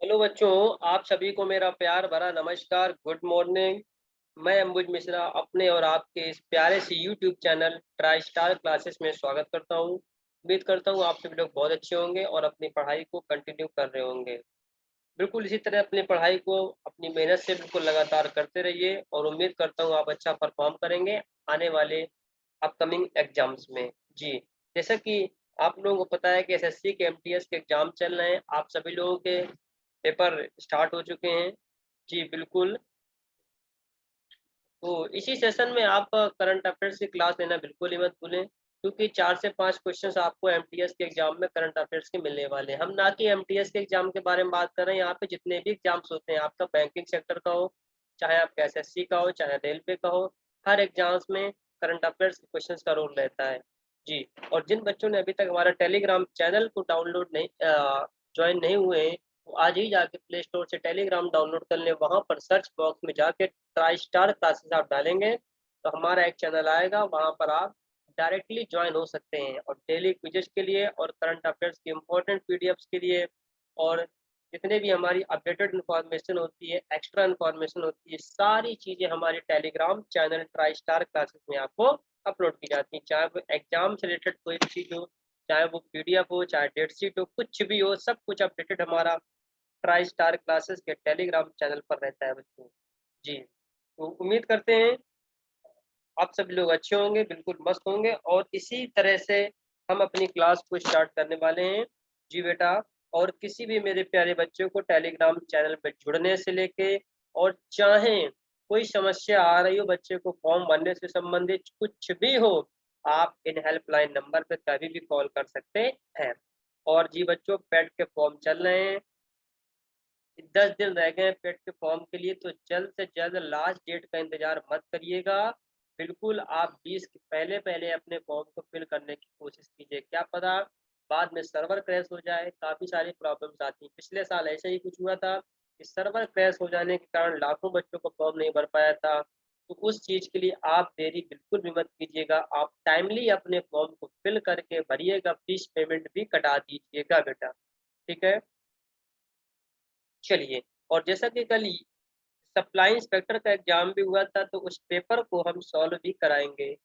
Hello बच्चों, आप सभी को मेरा प्यार भरा नमस्कार, गुड मॉर्निंग। मैं अंबुज मिश्रा अपने और आपके इस प्यारे से YouTube channel try Star classes में स्वागत करता हूं। उम्मीद करता हूं आप सभी लोग बहुत अच्छे होंगे और अपनी पढ़ाई को कंटिन्यू कर रहे होंगे। बिल्कुल इसी तरह अपनी पढ़ाई को अपनी मेहनत से बिल्कुल लगातार करते रहिए और उम्मीद करता हूँ आप अच्छा परफॉर्म करेंगे आने वाले अपकमिंग एग्जाम्स में। जी, जैसा कि आप लोगों को पता है कि एसएससी के एमटीएस के एग्जाम चल रहे हैं, आप सभी लोगों के पेपर स्टार्ट हो चुके हैं। जी, बिल्कुल। तो इसी सेशन में आप करंट अफेयर्स की क्लास लेना बिल्कुल ही मत भूलें, क्योंकि 4 से 5 क्वेश्चंस आपको एमटीएस के एग्जाम में करंट अफेयर्स के मिलने वाले हैं। हम ना कि एमटीएस के एग्जाम के बारे में बात कर रहे हैं, यहाँ पे जितने भी एग्जाम्स होते हैं, आपका बैंकिंग सेक्टर का हो, चाहे आपका एसएससी का हो, चाहे रेलवे का हो, हर एग्जाम्स में करंट अफेयर्स के क्वेश्चंस का रोल रहता है। जी, और जिन बच्चों ने अभी तक हमारा टेलीग्राम चैनल को डाउनलोड नहीं ज्वाइन नहीं हुए हैं, वो आज ही जाके प्ले स्टोर से टेलीग्राम डाउनलोड कर लें। वहाँ पर सर्च बॉक्स में जाके ट्राई स्टार क्लासेस आप डालेंगे तो हमारा एक चैनल आएगा, वहाँ पर आप डायरेक्टली ज्वाइन हो सकते हैं और डेली क्विज़ेस के लिए और करंट अफेयर्स की इम्पोर्टेंट पीडीएफ्स के लिए और जितने भी हमारी अपडेटेड इन्फॉर्मेशन होती है, एक्स्ट्रा इन्फॉर्मेशन होती है, सारी चीज़ें हमारे Telegram channel try Star classes में आपको अपलोड की जाती हैं। चाहे वो एग्जाम से रिलेटेड कोई भी चीज़ हो, चाहे वो पीडीएफ हो, चाहे डेट शीट हो, कुछ भी हो, सब कुछ अपडेटेड हमारा ट्राई स्टार क्लासेस के टेलीग्राम चैनल पर रहता है बच्चों। जी, तो उम्मीद करते हैं आप सभी लोग अच्छे होंगे, बिल्कुल मस्त होंगे और इसी तरह से हम अपनी क्लास को स्टार्ट करने वाले हैं। जी बेटा, और किसी भी मेरे प्यारे बच्चों को टेलीग्राम चैनल पे जुड़ने से लेके और चाहें कोई समस्या आ रही हो बच्चे को फॉर्म भरने से संबंधित कुछ भी हो, आप इन हेल्पलाइन नंबर पे कभी भी कॉल कर सकते हैं। और जी बच्चों, पेट के फॉर्म चल रहे हैं, 10 दिन रह गए हैं पेट के फॉर्म के लिए, तो जल्द से जल्द लास्ट डेट का इंतज़ार मत करिएगा। बिल्कुल आप 20 के पहले-पहले अपने फॉर्म को फिल करने की कोशिश कीजिए। क्या पता बाद में सर्वर क्रैश हो जाए, काफ़ी सारी प्रॉब्लम्स आती हैं। पिछले साल ऐसे ही कुछ हुआ था कि सर्वर क्रैश हो जाने के कारण लाखों बच्चों को फॉर्म नहीं भर पाया था। तो उस चीज़ के लिए आप देरी बिल्कुल भी मत कीजिएगा। आप टाइमली अपने फॉर्म को फिल करके भरिएगा, फीस पेमेंट भी कटा दीजिएगा बेटा। ठीक है? चलिए, और जैसा कि कल सप्लाई इंस्पेक्टर का एग्ज़ाम भी हुआ था, तो उस पेपर को हम सॉल्व भी कराएँगे,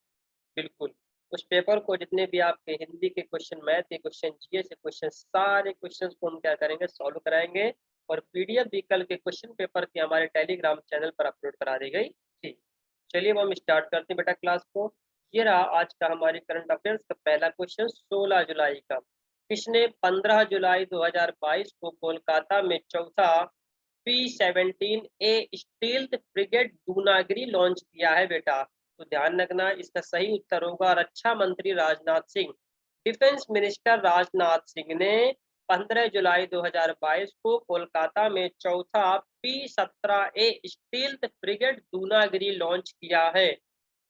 बिल्कुल। उस पेपर को जितने भी आपके हिंदी के क्वेश्चन, मैथ के क्वेश्चन, जीएस के क्वेश्चन, सारे क्वेश्चंस को हम क्या करेंगे, सॉल्व कराएँगे और पीडीएफ भी कल के क्वेश्चन पेपर की हमारे टेलीग्राम चैनल पर अपलोड करा दी गई थी। चलिए अब हम स्टार्ट करते हैं बेटा क्लास को। ये रहा आज का हमारे करंट अफेयर्स का पहला क्वेश्चन 16 जुलाई का। किसने 15 जुलाई 2022 को कोलकाता में चौथा P-17 ए स्टील्थ फ्रिगेट दूनागिरी लॉन्च किया है बेटा? तो ध्यान रखना, इसका सही उत्तर होगा रक्षा मंत्री राजनाथ सिंह। डिफेंस मिनिस्टर राजनाथ सिंह ने 15 जुलाई 2022 को कोलकाता में चौथा P-17 ए स्टील्थ फ्रिगेट दूनागिरी लॉन्च किया है।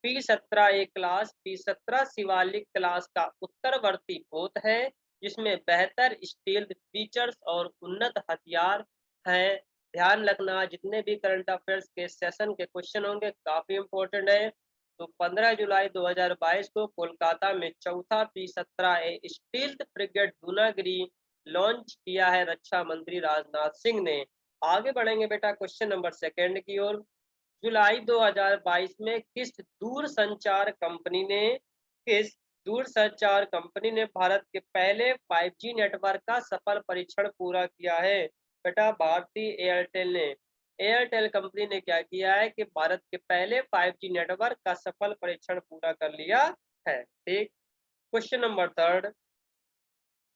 P-17 ए क्लास P-17 शिवालिक क्लास का उत्तरवर्ती पोत है, जिसमें बेहतर स्टील्थ फीचर्स और उन्नत हथियार हैं। ध्यान रखना, जितने भी करंट अफेयर्स के सेशन के क्वेश्चन होंगे काफ़ी इंपॉर्टेंट है। तो 15 जुलाई 2022 को कोलकाता में चौथा P-17 ए स्टील्थ फ्रिगेट दूनागिरी लॉन्च किया है रक्षा मंत्री राजनाथ सिंह ने। आगे बढ़ेंगे बेटा क्वेश्चन नंबर सेकंड की ओर। जुलाई 2022 में किस दूरसंचार कंपनी ने भारत के पहले 5G नेटवर्क का सफल परीक्षण पूरा किया है? बेटा भारतीय एयरटेल ने। एयरटेल कंपनी ने क्या किया है कि भारत के पहले 5G नेटवर्क का सफल परीक्षण पूरा कर लिया है। ठीक। क्वेश्चन नंबर थर्ड,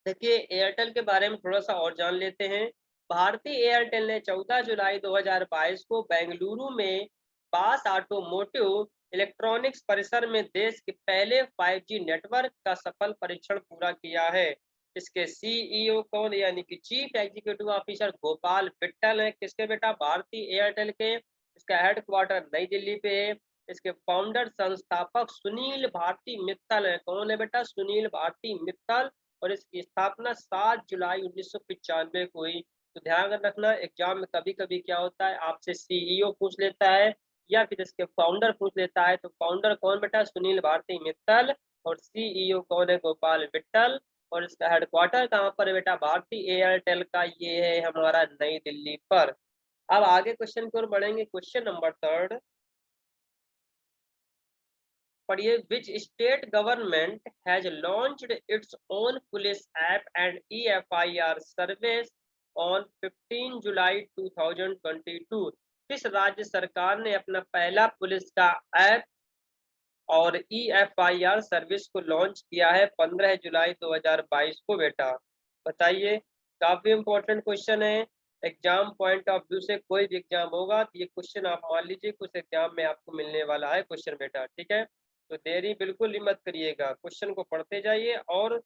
देखिए एयरटेल के बारे में थोड़ा सा और जान लेते हैं। भारतीय एयरटेल ने 14 जुलाई 2022 को बेंगलुरु में बास ऑटोमोटिव इलेक्ट्रॉनिक्स परिसर में देश के पहले 5G नेटवर्क का सफल परीक्षण पूरा किया है। इसके सीईओ कौन, यानी कि chief executive officer Gopal Vitthal है। किसके बेटा? भारतीय एयरटेल के। इसका हेडक्वार्टर नई दिल्ली पे है। इसके फाउंडर संस्थापक सुनील भारती मित्तल है। कौन है बेटा? सुनील भारती मित्तल। और इसकी स्थापना 7 जुलाई 1995 को हुई। तो ध्यान रखना, एग्जाम में कभी-कभी क्या होता है, आपसे सीईओ पूछ लेता है या फिर इसके फाउंडर पूछ लेता है। तो फाउंडर कौन बेटा? सुनील भारती मित्तल। और सीईओ कौन है? गोपाल विट्ठल। और इसका हेडक्वार्टर कहाँ पर है बेटा? भारतीय एयरटेल का ये है हमारा नई दिल्ली पर। अब आगे क्वेश्चन की ओर बढ़ेंगे। क्वेश्चन नंबर 3 पढ़िए। Which state government has launched its own police app and EFIR service on 15 जुलाई 2022? किस राज्य सरकार ने अपना पहला पुलिस का ऐप और EFIR सर्विस को लॉन्च किया है 15 जुलाई 2022 को बेटा? बताइए। काफी इंपॉर्टेंट क्वेश्चन है। एग्जाम पॉइंट ऑफ व्यू से कोई भी एग्जाम होगा तो ये क्वेश्चन आप मान लीजिए कुछ एग्जाम में आपको मिलने वाला है क्वेश्चन बेटा, ठीक है? तो देरी बिल्कुल ही मत करिएगा, क्वेश्चन को पढ़ते जाइए और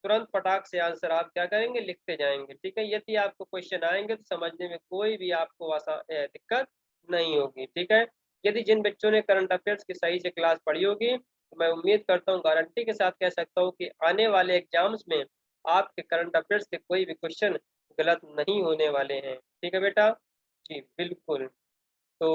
तुरंत फटाक से आंसर आप क्या करेंगे? लिखते जाएंगे, ठीक है? यदि आपको क्वेश्चन आएंगे तो समझने में कोई भी आपको दिक्कत नहीं होगी, ठीक है? यदि जिन बच्चों ने करंट अफेयर्स की सही से क्लास पढ़ी होगी तो मैं उम्मीद करता हूँ, गारंटी के साथ कह सकता हूँ कि आने वाले एग्जाम्स में आपके करंट अफेयर्स के कोई भी क्वेश्चन गलत नहीं होने वाले हैं, ठीक है बेटा? जी बिल्कुल। तो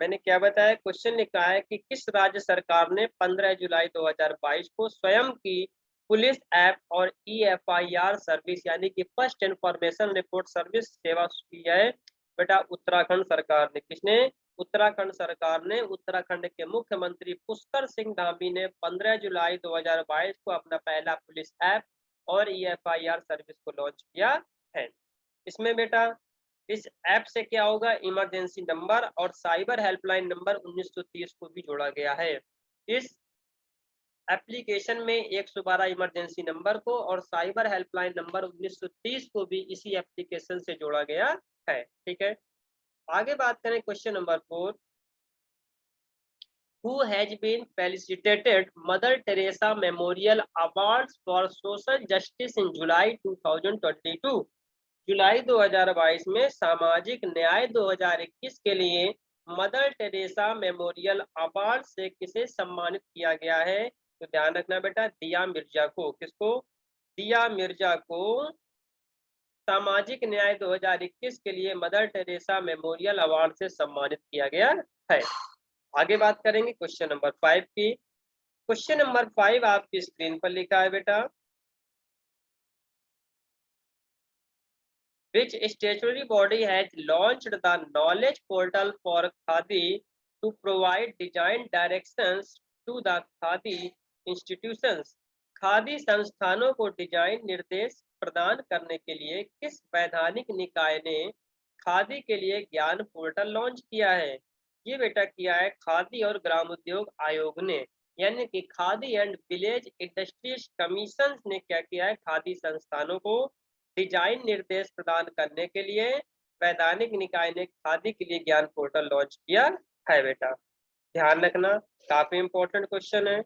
मैंने क्या बताया? क्वेश्चन लिखा है कि किस राज्य सरकार ने 15 जुलाई 2022 को स्वयं की पुलिस ऐप और EFIR सर्विस यानी कि फर्स्ट इंफॉर्मेशन रिपोर्ट सर्विस सेवा की है बेटा? उत्तराखंड सरकार ने। किसने? उत्तराखंड सरकार ने। उत्तराखंड के मुख्यमंत्री पुष्कर सिंह धामी ने 15 जुलाई 2022 को अपना पहला पुलिस ऐप और EFIR सर्विस को लॉन्च किया है। इसमें बेटा इस ऐप से क्या होगा? इमरजेंसी नंबर और साइबर हेल्पलाइन नंबर 1930 को भी जोड़ा गया है। इस एप्लीकेशन में 112 इमरजेंसी नंबर को और साइबर हेल्पलाइन नंबर 1930 को भी इसी एप्लीकेशन से जोड़ा गया है, ठीक है? आगे बात करें question number 4। Who has been felicitated Mother Teresa Memorial Awards for Social Justice in July 2022? जुलाई 2022 में सामाजिक न्याय 2021 के लिए मदर टेरेसा मेमोरियल अवार्ड से किसे सम्मानित किया गया है? तो ध्यान रखना बेटा, दिया मिर्जा को। किसको? दिया मिर्जा को सामाजिक न्याय 2021 के लिए मदर टेरेसा मेमोरियल अवार्ड से सम्मानित किया गया है। आगे बात करेंगे क्वेश्चन नंबर 5 की। क्वेश्चन नंबर 5 आपकी स्क्रीन पर लिखा है बेटा। Which statutory body has launched the knowledge portal for Khadi to provide design directions to the Khadi institutions? Khadi संस्थानों को डिजाइन निर्देश प्रदान करने के लिए किस वैधानिक निकाय ने खादी के लिए ज्ञान पोर्टल लॉन्च किया है? ये बेटा किया है खादी और ग्रामोद्योग आयोग ने, यानी कि khadi and village industries commission ने क्या किया है? खादी संस्थानों को डिजाइन निर्देश प्रदान करने के लिए वैधानिक निकाय ने खादी के लिए ज्ञान पोर्टल लॉन्च किया है बेटा। ध्यान रखना, काफी इंपॉर्टेंट क्वेश्चन है।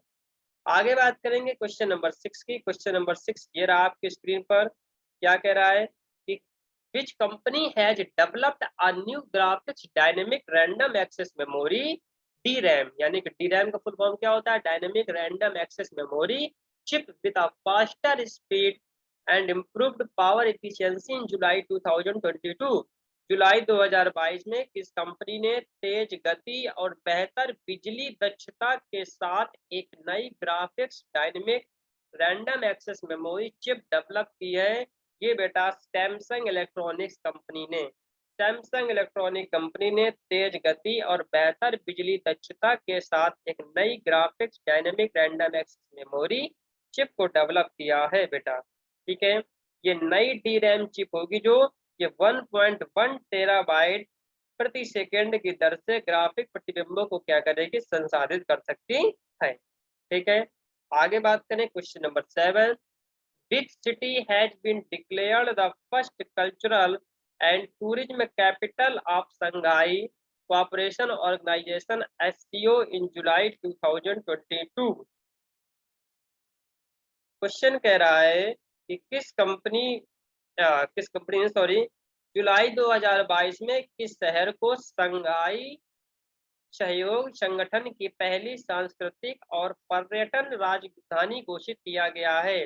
आगे बात करेंगे क्वेश्चन नंबर 6 की। क्वेश्चन नंबर 6 ये रहा आपकी स्क्रीन पर। क्या कह रहा है कि which company has developed a new graphics dynamic random access memory DRAM, यानी कि DRAM का फुल फॉर्म क्या होता है? Dynamic random access memory chip with a faster speed and improved power efficiency in July 2022? जुलाई 2022 में किस कंपनी ने तेज गति और बेहतर बिजली दक्षता के साथ एक नई graphics dynamic random access memory chip develop की है? ये बेटा सैमसंग इलेक्ट्रॉनिक्स कंपनी ने। सैमसंग इलेक्ट्रॉनिक कंपनी ने तेज गति और बेहतर बिजली दक्षता के साथ एक नई graphics dynamic random access memory chip को डेवलप किया है बेटा, ठीक है? ये नई DRAM चिप होगी जो ये 1.1 टेराबाइट प्रति सेकेंड की दर से ग्राफिक प्रतिबिंबों को क्या करेगी? संसाधित कर सकती है, ठीक है? आगे बात करें question number 7। Which city has been declared the first cultural and tourism capital of Shanghai Cooperation Organization SCO in July 2022? Question कह रहा है कि किस कंपनी ने जुलाई 2022 में किस शहर को संघाई सहयोग संगठन की पहली सांस्कृतिक और पर्यटन राजधानी घोषित किया गया है?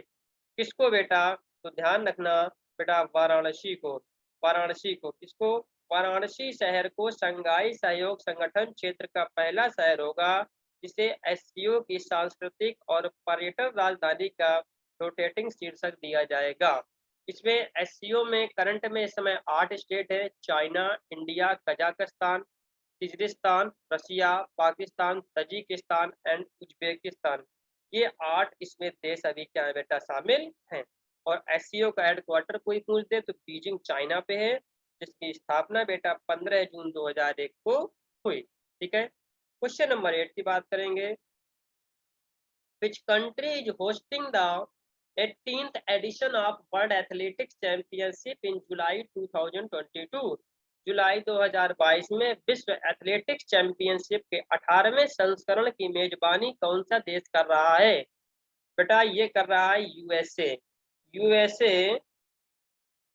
किसको बेटा? तो ध्यान रखना बेटा, वाराणसी को। वाराणसी को। किसको? वाराणसी शहर को संघाई सहयोग संगठन क्षेत्र का पहला शहर होगा जिसे SCO की सांस्कृतिक और पर्यटन राजधानी का रोटेटिंग शीर्षक दिया जाएगा। इसमें एससीओ में करंट में इस समय 8 स्टेट है, China, India, Kazakhstan, Kyrgyzstan, Russia, Pakistan, Tajikistan and Uzbekistan. ये 8 इसमें देश अभी क्या है बेटा शामिल हैं। और एससीओ का हेडक्वार्टर कोई पूछ दे तो बीजिंग चाइना पे है, जिसकी स्थापना बेटा 15 जून 2001 को हुई। ठीक है, क्वेश्चन नंबर 8 की बात करेंगे। Which country is hosting the 18th edition of World Athletics Championship in July 2022? जुलाई 2022 में विश्व एथलेटिक्स चैंपियनशिप के 18वें संस्करण की मेजबानी कौन सा देश कर रहा है? बेटा ये कर रहा है यूएसए। यूएसए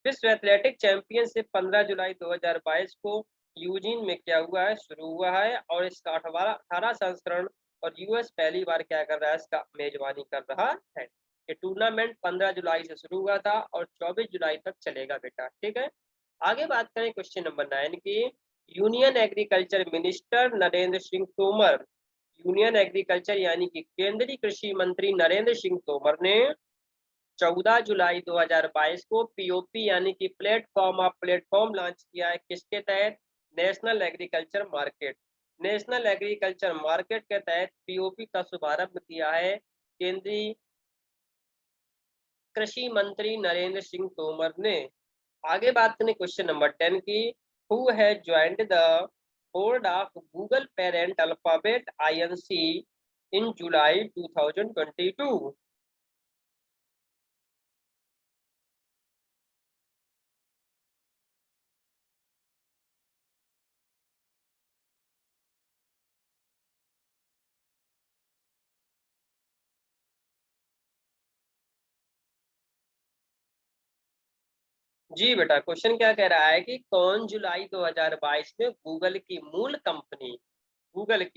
विश्व एथलेटिक चैंपियनशिप 15 जुलाई 2022 को यूजीन में क्या हुआ है, शुरू हुआ है और इसका 18वां संस्करण और यूएस पहली बार क्या कर रहा है, इसका मेजबानी कर रहा है। ये टूर्नामेंट 15 जुलाई से शुरू हुआ था और 24 जुलाई तक चलेगा बेटा। ठीक है, आगे बात करें क्वेश्चन नंबर 9 की। Union agriculture minister Narendra Singh Tomar, union agriculture यानी कि केंद्रीय कृषि मंत्री नरेंद्र सिंह तोमर ने 14 जुलाई 2022 को पीओपी यानी कि प्लेटफॉर्म लॉन्च किया है। किसके तहत? National agriculture market. National agriculture market के तहत पीओपी का शुभारंभ किया है केंद्रीय कृषि मंत्री नरेंद्र सिंह तोमर ने। आगे बात करें क्वेश्चन नंबर 10 की। Who has joined the board of Google parent Alphabet Inc in July 2022? जी बेटा, क्वेश्चन क्या कह रहा है कि कौन जुलाई 2022 में गूगल की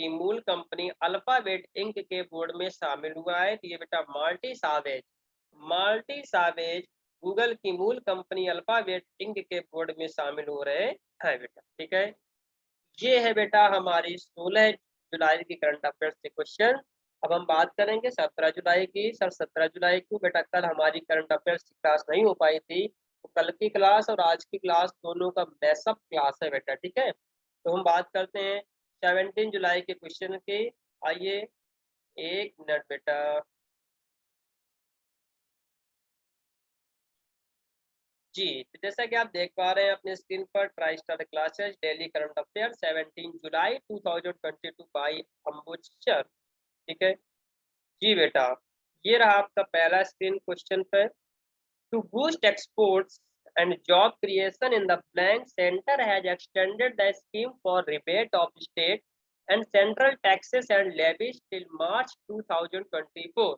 मूल कंपनी अल्फाबेट इंक के बोर्ड में शामिल हुआ है? तो ये बेटा मार्टी सावेज गूगल की मूल कंपनी अल्फाबेट इंक के बोर्ड में शामिल हो रहे हैं बेटा। ठीक है, ये है बेटा हमारी 16 जुलाई की करंट अफेयर्स के क्वेश्चन। अब हम बात करेंगे 17 जुलाई की। सर 17 जुलाई को बेटा कल हमारी करंट अफेयर्स की क्लास नहीं हो पाई थी, तो कल की क्लास और आज की क्लास दोनों का मैसअप क्लास है बेटा। ठीक है, तो हम बात करते हैं 17 जुलाई के क्वेश्चन की। आइए, एक मिनट बेटा। जी, तो जैसा कि आप देख पा रहे हैं अपने स्क्रीन पर, Tri Star Classes daily current affair 17 जुलाई 2022 बाई अंबुजर। ठीक है जी बेटा, ये रहा आपका पहला स्क्रीन क्वेश्चन पे। To boost exports and job creation in the blank, centre has extended the scheme for rebate of state and central taxes and levies till March 2024।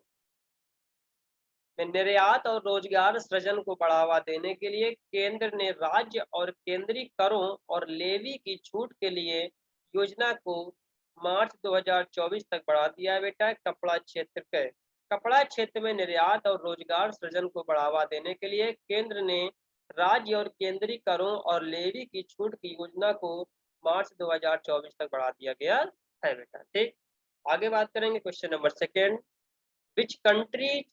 में निर्यात और रोजगार सृजन को बढ़ावा देने के लिए केंद्र ने राज्य और केंद्रीय करों और लेवी की छूट के लिए योजना को मार्च 2024 तक बढ़ा दिया है बेटा। कपड़ा क्षेत्र में निर्यात और रोजगार सृजन को बढ़ावा देने के लिए केंद्र ने राज्य और केंद्रीय करों और लेवी की छूट की योजना को मार्च 2024 तक बढ़ा दिया गया है बेटा। ठीक, आगे बात करेंगे question number 2। Which country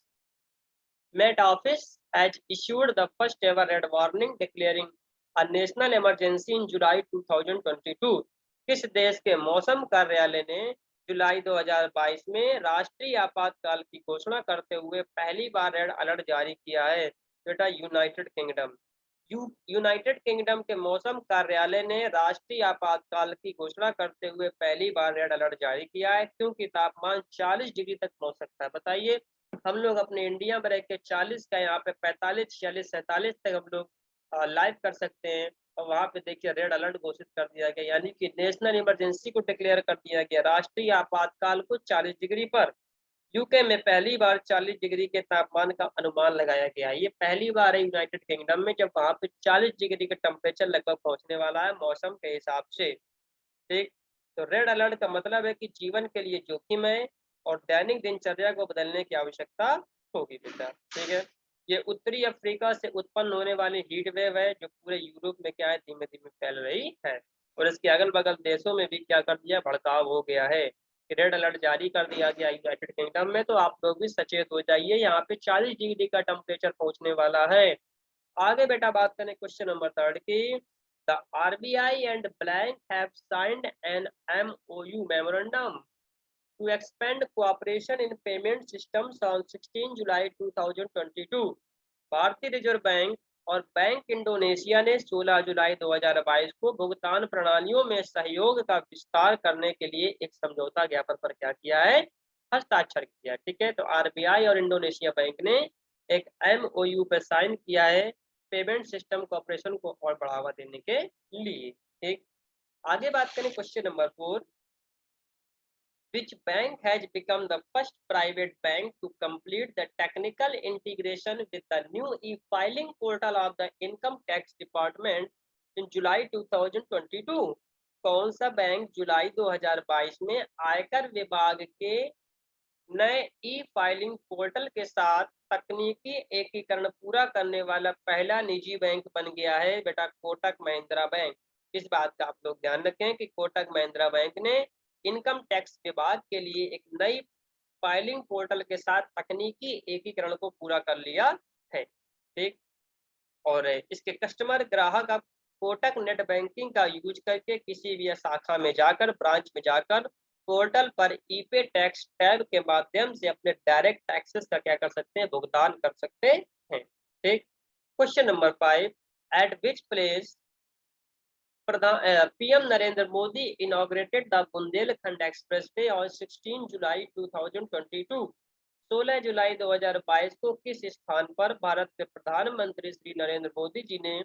Met Office has issued the first ever red warning declaring a national emergency in July 2022. किस देश के मौसम कार्यालय ने जुलाई 2022 में राष्ट्रीय आपातकाल की घोषणा करते हुए पहली बार रेड अलर्ट जारी किया है? बेटा यूनाइटेड किंगडम। यूनाइटेड किंगडम के मौसम कार्यालय ने राष्ट्रीय आपातकाल की घोषणा करते हुए पहली बार रेड अलर्ट जारी किया है, क्योंकि तापमान 40 डिग्री तक पहुंच सकता है। बताइए, हम लोग अपने इंडिया में रह के 40 का यहाँ पे 45, 46, 47 तक हम लोग लाइव कर सकते हैं। और वहाँ पे देखिए रेड अलर्ट घोषित कर दिया गया, यानी कि नेशनल इमरजेंसी को डिक्लेयर कर दिया गया, राष्ट्रीय आपातकाल को 40 डिग्री पर। यूके में पहली बार 40 डिग्री के तापमान का अनुमान लगाया गया है। ये पहली बार है यूनाइटेड किंगडम में जब वहाँ पे 40 डिग्री का टेम्परेचर लगभग पहुंचने वाला है मौसम के हिसाब से। ठीक, तो रेड अलर्ट का मतलब है कि जीवन के लिए जोखिम है और दैनिक दिनचर्या को बदलने की आवश्यकता होगी बेटा। ठीक है, ये उत्तरी अफ्रीका से उत्पन्न होने वाली हीट वेव है जो पूरे यूरोप में क्या है, धीमे धीमे फैल रही है और इसके अगल बगल देशों में भी क्या कर दिया, भड़काव हो गया है। रेड अलर्ट जारी कर दिया गया यूनाइटेड किंगडम में, तो आप लोग भी सचेत हो जाइए। यहाँ पे 40 डिग्री का टेम्परेचर पहुंचने वाला है। आगे बेटा बात करें क्वेश्चन नंबर 3 की। The RBI and bank have signed an MOU memorandum to expand cooperation in payment systems on 16 July 2022। भारतीय रिजर्व बैंक और बैंक इंडोनेशिया ने 16 जुलाई 2022 को भुगतान प्रणालियों में सहयोग का विस्तार करने के लिए एक समझौता ज्ञापन पर क्या किया है, हस्ताक्षर किया। ठीक है, तो आरबीआई और इंडोनेशिया बैंक ने एक एमओयू पर साइन किया है पेमेंट सिस्टम कॉपरेशन को और बढ़ावा देने के लिए। ठीक, आगे बात करें question number 4। Which bank has become the first private bank to complete the technical integration with the new e-filing portal of the Income Tax Department in July 2022? कौन सा बैंक जुलाई 2022 में आयकर विभाग के नए ई फाइलिंग पोर्टल के साथ तकनीकी एकीकरण पूरा करने वाला पहला निजी बैंक बन गया है? बेटा कोटक महिंद्रा बैंक। इस बात का आप लोग ध्यान रखें कि कोटक महिंद्रा बैंक ने इनकम टैक्स विभाग के लिए एक नई फाइलिंग पोर्टल के साथ तकनीकी एकीकरण को पूरा कर लिया है। ठीक, और इसके कस्टमर ग्राहक अब कोटक नेट बैंकिंग का यूज करके किसी भी शाखा में जाकर, ब्रांच में जाकर पोर्टल पर ईपे टैक्स टैब के माध्यम से अपने डायरेक्ट टैक्सेस का क्या कर सकते हैं, भुगतान कर सकते हैं। ठीक, question number 5। Eight which place PM Narendra Modi inaugurated the Bundelkhand expressway on 16 July 2022? 16 July 2022 को किस स्थान पर भारत के प्रधानमंत्री श्री नरेंद्र मोदी जी ने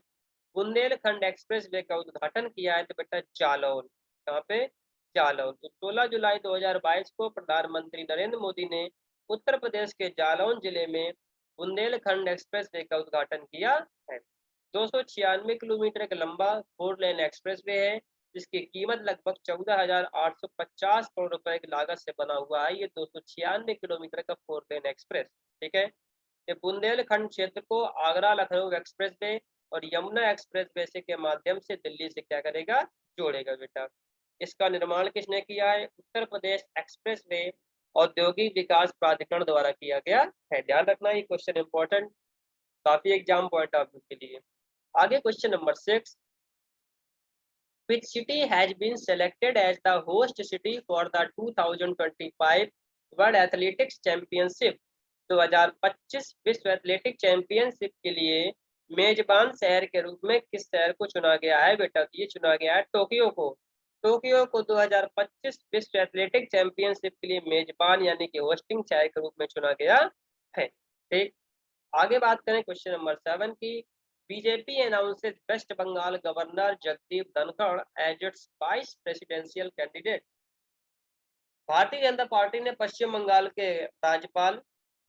बुंदेलखंड एक्सप्रेसवे का उद्घाटन किया है? तो बेटा जालौन। कहाँ पे? जालौन। तो 16 जुलाई 2022 को प्रधानमंत्री नरेंद्र मोदी ने उत्तर प्रदेश के जालौन जिले में बुंदेलखंड एक्सप्रेसवे का उद्घाटन किया है। 296 किलोमीटर का लंबा 4 लेन एक्सप्रेसवे है, जिसकी कीमत लगभग 14,850 करोड़ रुपए की लागत से बना हुआ है। ये 296 किलोमीटर का 4 लेन एक्सप्रेस। ठीक है, ये बुंदेलखंड क्षेत्र को आगरा लखनऊ एक्सप्रेसवे और यमुना एक्सप्रेसवे से के माध्यम से दिल्ली से क्या करेगा, जोड़ेगा बेटा। इसका निर्माण किसने किया है? उत्तर प्रदेश एक्सप्रेसवे औद्योगिक विकास प्राधिकरण द्वारा किया गया है। ध्यान रखना, ये क्वेश्चन इंपॉर्टेंट, काफी एग्जाम पॉइंट ऑफ व्यू के लिए। आगे question number 6। Which city has been selected as the host city for the 2025 World Athletics Championship? 2025 विश्व एथलेटिक चैंपियनशिप के लिए मेजबान शहर के रूप में किस शहर को चुना गया है? बेटा ये चुना गया है टोक्यो को। टोक्यो को 2025 विश्व एथलेटिक चैंपियनशिप के लिए मेजबान यानी कि होस्टिंग शहर के रूप में चुना गया है। ठीक, आगे बात करें क्वेश्चन नंबर 7 की। BJP announces West Bengal governor Jagdeep Dhankhar as its vice presidential candidate. Bharatiya Janata party ने पश्चिम बंगाल के राज्यपाल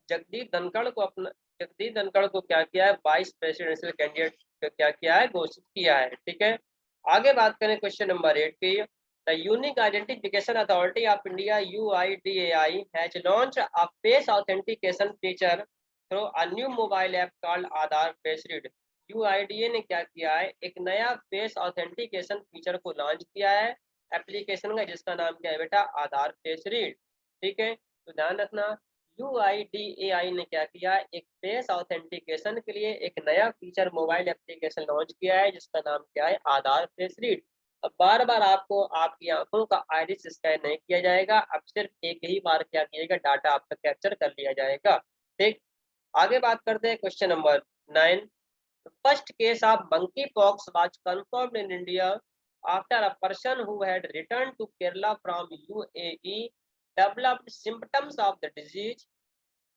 जगदीप धनखड़ को क्या किया है, वाइस प्रेसिडेंशियल कैंडिडेट क्या किया है, घोषित किया है। ठीक है, आगे बात करें क्वेश्चन नंबर 8 की। The unique identification authority of India UIDAI has launch a face authentication feature through a new mobile app called Aadhaar face read. UIDAI ने क्या किया है, एक नया फेस ऑथेंटिकेशन फीचर को लॉन्च किया है एप्लीकेशन का, जिसका नाम क्या है बेटा, आधार फेस रीड। ठीक है, तो ध्यान रखना, UIDAI ने क्या किया, एक फेस ऑथेंटिकेशन के लिए एक नया फीचर मोबाइल एप्लीकेशन लॉन्च किया है, जिसका नाम क्या है, आधार फेस रीड। अब बार बार आपको आपकी आंखों का आइरिस स्कैन नहीं किया जाएगा, अब सिर्फ एक ही बार क्या किएगा, डाटा आपका कैप्चर कर लिया जाएगा। ठीक, आगे बात करते हैं question number 9। First case of monkey pox was confirmed in India after a person who had returned to Kerala from UAE developed symptoms of the disease.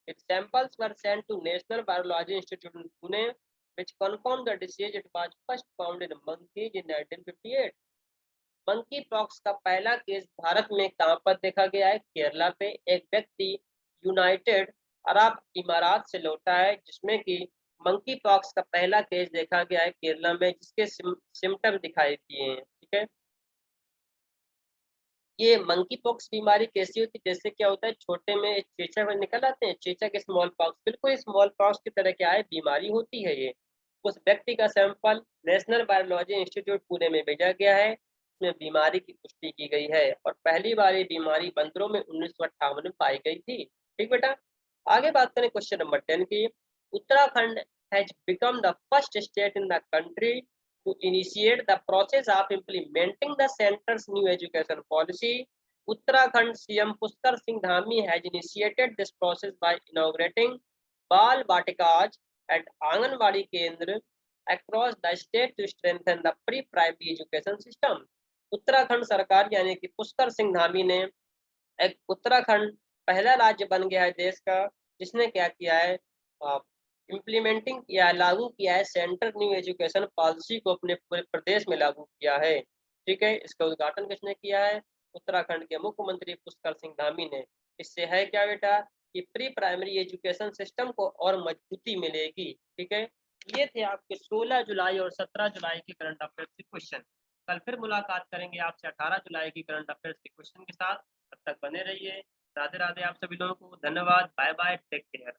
Its samples were sent to National Virology Institute in Pune, which confirmed the disease. It was first found in monkeys in 1958. Monkey pox का पहला case Bharat में कहां पर देखा गया है? केरला पे। एक व्यक्ति यूनाइटेड अरब इमारात से लौटा है, जिसमें कि मंकी पॉक्स का पहला केस देखा गया है केरला में, जिसके सिम्टम दिखाई दिए हैं। ठीक है, ये मंकी पॉक्स बीमारी कैसी होती है? जैसे क्या होता है, छोटे में चेचक निकल आते हैं, चेचक स्मॉल पॉक्स, बिल्कुल स्मॉल पॉक्स की तरह क्या है, बीमारी होती है ये। उस व्यक्ति का sample national virology institute Pune में भेजा गया है। जिसमें बीमारी की पुष्टि की गई है और पहली बार ये बीमारी बंदरों में 1958 में पाई गई थी। ठीक बेटा, आगे बात करें क्वेश्चन नंबर 10 की। Uttarakhand has become the first state in the country to initiate the process of implementing the center's new education policy. Uttarakhand CM Pushkar Singh Dhami has initiated this process by inaugurating Bal Batikas and Anganwadi Kendra across the state to strengthen the pre-primary education system. Uttarakhand सरकार यानी कि पुष्कर सिंह धामी ने एक उत्तराखंड पहला राज्य बन गया है देश का जिसने क्या किया है, इम्प्लीमेंटिंग किया है, लागू किया है सेंटर न्यू एजुकेशन पॉलिसी को अपने पूरे प्रदेश में लागू किया है। ठीक है, इसका उद्घाटन किसने किया है? उत्तराखंड के मुख्यमंत्री पुष्कर सिंह धामी ने। इससे है क्या बेटा कि प्री प्राइमरी एजुकेशन सिस्टम को और मजबूती मिलेगी। ठीक है, ये थे आपके 16 जुलाई और 17 जुलाई के करंट अफेयर्स के क्वेश्चन। कल फिर मुलाकात करेंगे आपसे 18 जुलाई की करंट अफेयर्स के क्वेश्चन के साथ। तब तक बने रहिए। राधे राधे आप सभी लोगों को। धन्यवाद। Bye bye. Take care.